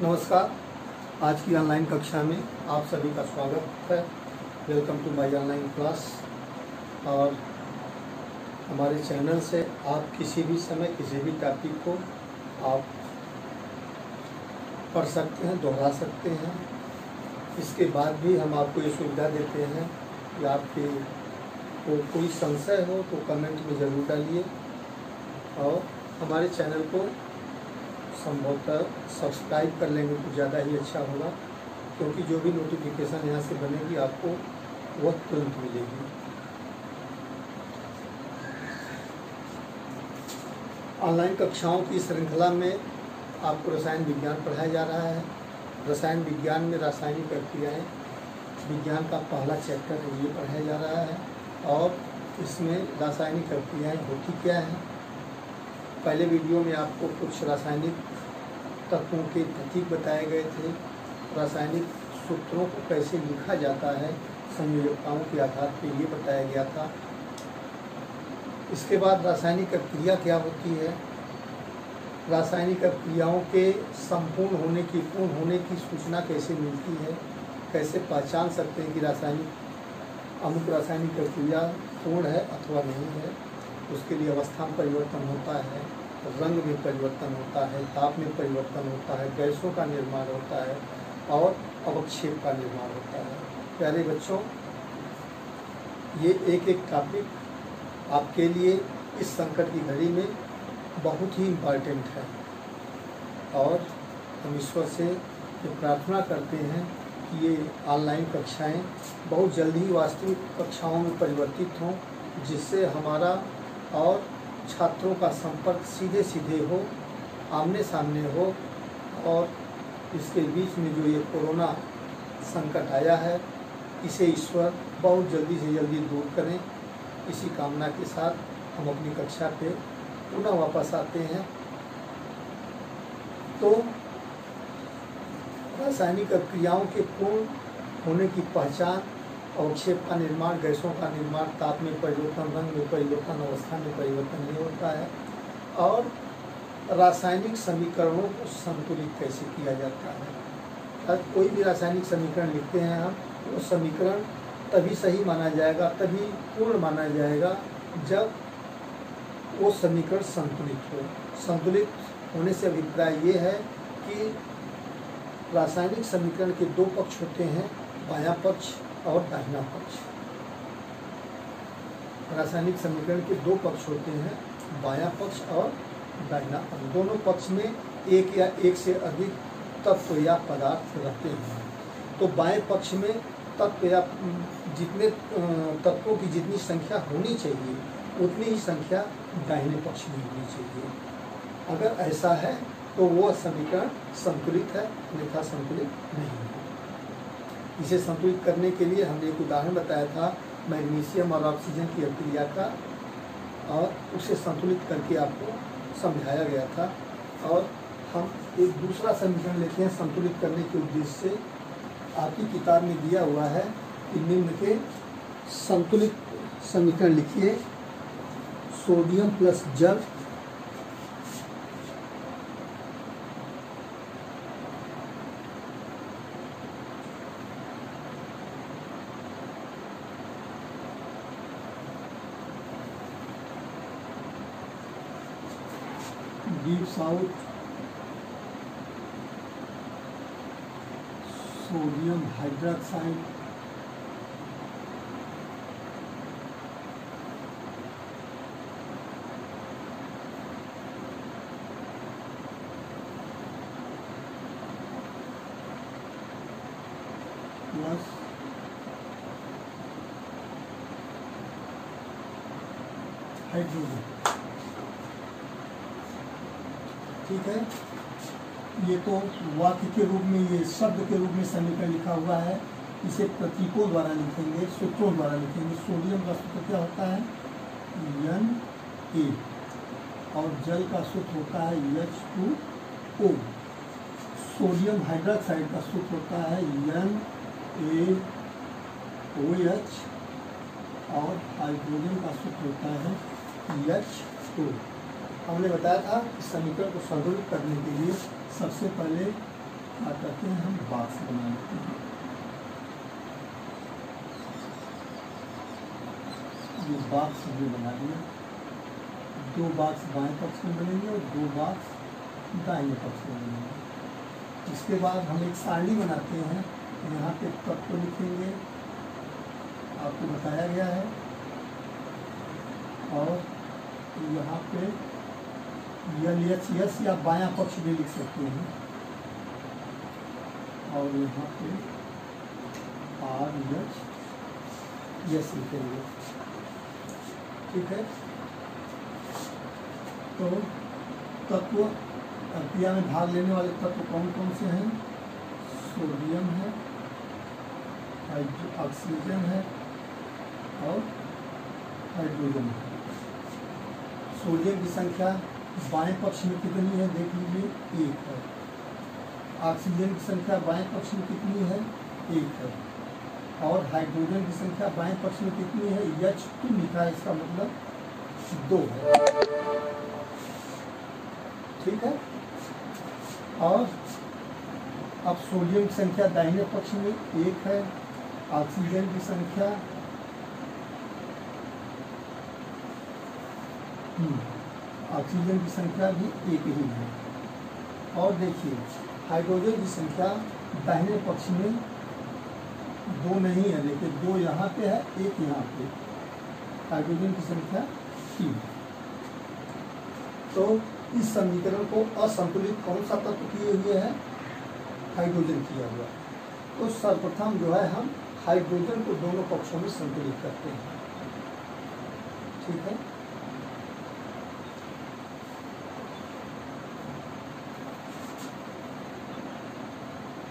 नमस्कार। आज की ऑनलाइन कक्षा में आप सभी का स्वागत है। Welcome to my online class. और हमारे चैनल से आप किसी भी समय किसी भी टॉपिक को आप पढ़ सकते हैं, दोहरा सकते हैं। इसके बाद भी हम आपको ये सुविधा देते हैं कि आपके को कोई संशय हो तो कमेंट में ज़रूर डालिए और हमारे चैनल को संभवतः सब्सक्राइब कर लेंगे तो ज़्यादा ही अच्छा होगा, क्योंकि जो भी नोटिफिकेशन यहाँ से बनेगी आपको वह तुरंत मिलेगी। ऑनलाइन कक्षाओं की श्रृंखला में आपको रसायन विज्ञान पढ़ाया जा रहा है। रसायन विज्ञान में रासायनिक प्रक्रियाएँ विज्ञान का पहला चैप्टर है, ये पढ़ाया जा रहा है। और इसमें रासायनिक प्रक्रियाएँ होती क्या हैं। पहले वीडियो में आपको कुछ रासायनिक तत्वों के प्रतीक बताए गए थे, रासायनिक सूत्रों को कैसे लिखा जाता है संयोजकताओं के आधार पर ये बताया गया था। इसके बाद रासायनिक प्रक्रिया क्या होती है, रासायनिक प्रक्रियाओं के संपूर्ण होने की पूर्ण होने की सूचना कैसे मिलती है, कैसे पहचान सकते हैं कि अमुक रासायनिक प्रक्रिया पूर्ण है अथवा नहीं है। उसके लिए अवस्था में परिवर्तन होता है, रंग में परिवर्तन होता है, ताप में परिवर्तन होता है, गैसों का निर्माण होता है और अवक्षेप का निर्माण होता है। प्यारे बच्चों, ये एक एक टॉपिक आपके लिए इस संकट की घड़ी में बहुत ही इम्पॉर्टेंट है। और हम ईश्वर से ये प्रार्थना करते हैं कि ये ऑनलाइन कक्षाएं बहुत जल्दी ही वास्तविक कक्षाओं में परिवर्तित हों, जिससे हमारा और छात्रों का संपर्क सीधे सीधे हो, आमने सामने हो। और इसके बीच में जो ये कोरोना संकट आया है, इसे ईश्वर बहुत जल्दी से जल्दी दूर करें। इसी कामना के साथ हम अपनी कक्षा पे पुनः वापस आते हैं। तो रासायनिक क्रियाओं के पूर्ण होने की पहचान, अवक्षेप का निर्माण, गैसों का निर्माण, ताप में परिवर्तन, रंग में परिवर्तन, अवस्था में परिवर्तन ये होता है। और रासायनिक समीकरणों को संतुलित कैसे किया जाता है। कोई भी रासायनिक समीकरण लिखते हैं हम, वो समीकरण तभी सही माना जाएगा, तभी पूर्ण माना जाएगा जब वो समीकरण संतुलित हो। संतुलित होने से अभिप्राय ये है कि रासायनिक समीकरण के दो पक्ष होते हैं, बायां पक्ष और दाहिना पक्ष। रासायनिक समीकरण के दो पक्ष होते हैं, बायां पक्ष और दाहिना पक्ष। दोनों पक्ष में एक या एक से अधिक तत्व या पदार्थ रहते हैं। तो बाएं पक्ष में तत्व या जितने तत्वों की जितनी संख्या होनी चाहिए उतनी ही संख्या दाहिने पक्ष में होनी चाहिए। अगर ऐसा है तो वो समीकरण संतुलित है, अन्यथा संतुलित नहीं है। इसे संतुलित करने के लिए हमने एक उदाहरण बताया था मैग्नीशियम और ऑक्सीजन की अभिक्रिया का, और उसे संतुलित करके आपको समझाया गया था। और हम एक दूसरा समीकरण लेते हैं संतुलित करने के उद्देश्य से। आपकी किताब में दिया हुआ है कि निम्न के संतुलित समीकरण लिखिए। सोडियम प्लस जल gives out sodium hydroxide plus hydrogen. ठीक है, ये तो वाक्य के रूप में, ये शब्द के रूप में समीकरण लिखा हुआ है। इसे प्रतीकों द्वारा लिखेंगे, सूत्रों द्वारा लिखेंगे। सोडियम का सूत्र क्या होता है, Na, और जल का सूत्र होता है H2O। सोडियम हाइड्रोक्साइड का सूत्र होता है NaOH, और हाइड्रोजन का सूत्र होता है H2। हमने बताया था कि समीकरण को संतुलित करने के लिए सबसे पहले क्या करते हैं, हम बॉक्स बना लेते हैं। ये बॉक्स भी बना दिया, 2 बॉक्स बाएं पक्ष में बनेंगे और 2 बॉक्स दाहिने पक्ष में बनेंगे। इसके बाद हम एक सारणी बनाते हैं, यहाँ पे तत्व लिखेंगे, आपको बताया गया है, और यहाँ पे LHS या बायां पक्ष भी लिख सकते हैं, और यहाँ पे RHS लिखेंगे। ठीक है, तो तत्व क्रिया में भाग लेने वाले तत्व कौन कौन से हैं? सोडियम है, ऑक्सीजन है और हाइड्रोजन है। सोडियम की संख्या बाएं पक्ष में कितनी है देख लीजिए, 1 है। ऑक्सीजन की संख्या बाएं पक्ष में कितनी है? 1 है। और हाइड्रोजन की संख्या बाएं पक्ष में कितनी है? H2 लिखा है, इसका मतलब 2 है। ठीक है, और अब सोडियम की संख्या दाहिने पक्ष में 1 है, ऑक्सीजन की संख्या ऑक्सीजन की संख्या भी 1 ही है। और देखिए हाइड्रोजन की संख्या दाहिने पक्ष में 2 नहीं है, देखिए 2 यहाँ पे है, 1 यहाँ पे। हाइड्रोजन की संख्या 3। तो इस समीकरण को असंतुलित कौन सा तत्व किए हुए है? हाइड्रोजन किया हुआ। तो सर्वप्रथम जो है हम हाइड्रोजन को दोनों पक्षों में संतुलित करते हैं। ठीक है,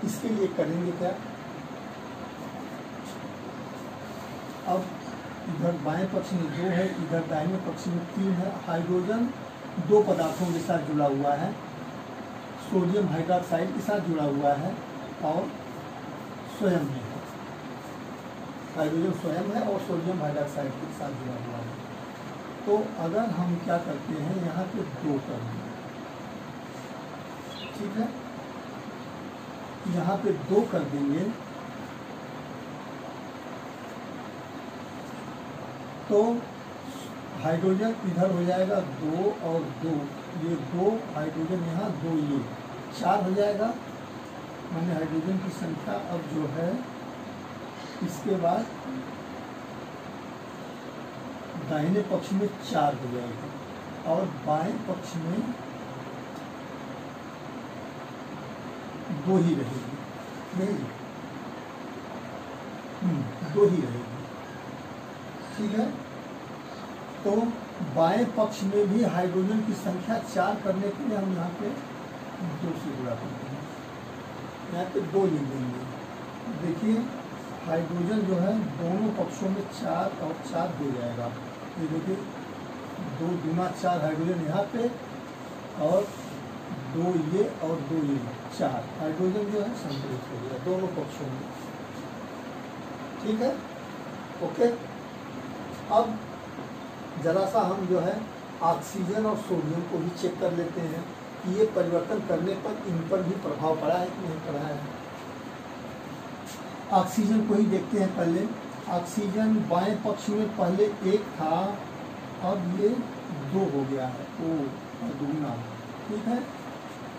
इसके लिए करेंगे क्या? अब इधर बाएं पक्ष में 2 है, इधर दाहिने पक्ष में 3 है। हाइड्रोजन 2 पदार्थों के साथ जुड़ा हुआ है, सोडियम हाइड्रोक्साइड के साथ जुड़ा हुआ है और स्वयं है। हाइड्रोजन स्वयं है और सोडियम हाइड्रोक्साइड के साथ जुड़ा हुआ है। तो अगर हम क्या करते हैं, यहाँ पे 2 कर दें। ठीक है, यहाँ पे 2 कर देंगे तो हाइड्रोजन इधर हो जाएगा 2 और 2, ये 2 हाइड्रोजन यहाँ 2, ये 4 हो जाएगा। माने हाइड्रोजन की संख्या अब जो है इसके बाद दाहिने पक्ष में 4 हो जाएगी और बाएं पक्ष में 2 ही रहेगी। नहीं, 2 ही रहेगी। ठीक है, तो बाएं पक्ष में भी हाइड्रोजन की संख्या 4 करने के लिए हम यहाँ पे 2 से गुणा करते हैं, यहाँ पे 2 लिख देंगे। देखिए हाइड्रोजन जो है दोनों पक्षों में 4 और 4 हो जाएगा। ये देखिए 2 दूना 4 हाइड्रोजन यहाँ पे और 2 ये और 2 ये, 4 हाइड्रोजन जो है संतुलित हो गया दोनों पक्षों में। ठीक है, ओके। अब जरा सा हम जो है ऑक्सीजन और सोडियम को भी चेक कर लेते हैं कि ये परिवर्तन करने पर इन पर भी प्रभाव पड़ा है कि नहीं पड़ा है। ऑक्सीजन को ही देखते हैं पहले। ऑक्सीजन बाएं पक्ष में पहले 1 था, अब ये 2 हो गया है, ओ दूना। ठीक है,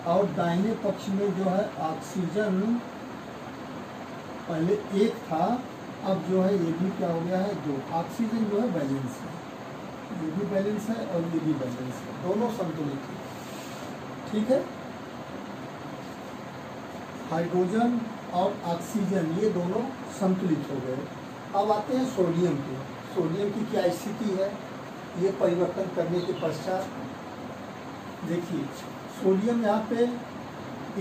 और दाहिने पक्ष में जो है ऑक्सीजन पहले 1 था, अब जो है ये भी क्या हो गया है 2। ऑक्सीजन जो है बैलेंस है, ये भी बैलेंस है और ये भी बैलेंस है, दोनों संतुलित है। ठीक है, हाइड्रोजन और ऑक्सीजन ये दोनों संतुलित हो गए। अब आते हैं सोडियम पे। सोडियम की क्या स्थिति है ये परिवर्तन करने के पश्चात? देखिए सोडियम यहाँ पे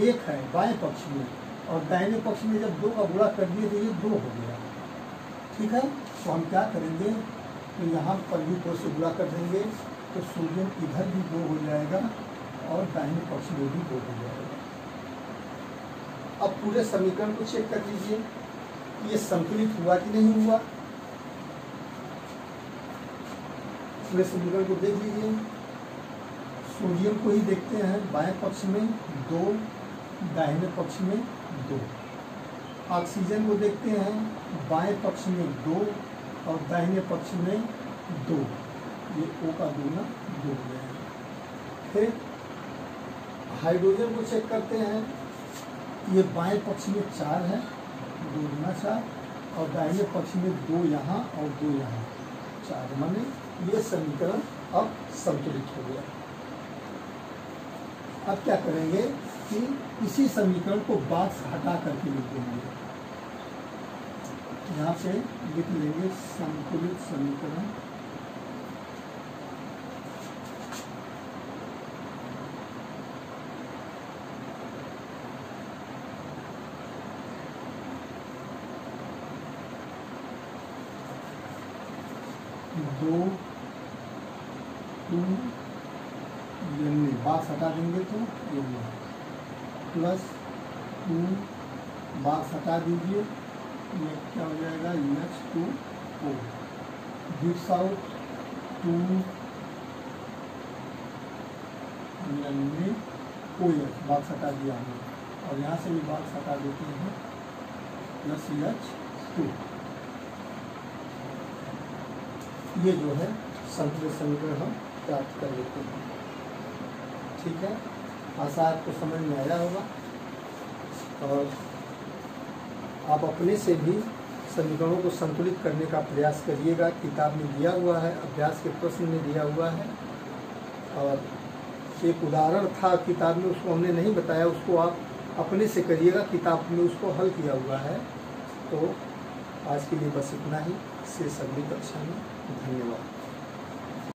1 है बाएं पक्ष में और दाहिने पक्ष में जब 2 का गुणा कर दिए तो ये 2 हो गया। ठीक है, तो हम क्या करेंगे, तो यहाँ पर भी 2 से गुणा कर देंगे तो सोडियम इधर भी 2 हो जाएगा और दाहिने पक्ष में भी 2 हो जाएगा। अब पूरे समीकरण को चेक कर लीजिए, ये संतुलित हुआ कि नहीं हुआ। पूरे समीकरण को देख लीजिए। सोडियम को ही देखते हैं, बाएं पक्ष में 2 दाहिने पक्ष में 2। ऑक्सीजन को देखते हैं, बाएं पक्ष में 2 और दाहिने पक्ष में 2, ये O का दूना 2 हो गया। फिर हाइड्रोजन को चेक करते हैं, ये बाएं पक्ष में 4 है, 2 गुना 4, और दाहिने पक्ष में 2 यहाँ और 2 यहाँ, 4, माने ये समीकरण अब संतुलित हो गया। अब क्या करेंगे कि इसी समीकरण को बाद से हटा करके लिख देंगे। यहाँ पे लिख लेंगे संतुलित समीकरण दो बाक्स हटा देंगे तो ये प्लस 2 बाक्स हटा दीजिए, ये क्या हो जाएगा H2O gives out 2 OH, box हटा दिया हमने, और यहाँ से भी बाक्स हटा देते हैं प्लस H2। ये जो है संतुलित समीकरण हम प्राप्त कर लेते हैं। ठीक है, आशा आपको समझ में आया होगा, और आप अपने से भी समीकरणों को संतुलित करने का प्रयास करिएगा। किताब में दिया हुआ है, अभ्यास के प्रश्न में दिया हुआ है, और एक उदाहरण था किताब में, उसको हमने नहीं बताया, उसको आप अपने से करिएगा, किताब में उसको हल किया हुआ है। तो आज के लिए बस इतना ही, शेष अगली कक्षा में। धन्यवाद।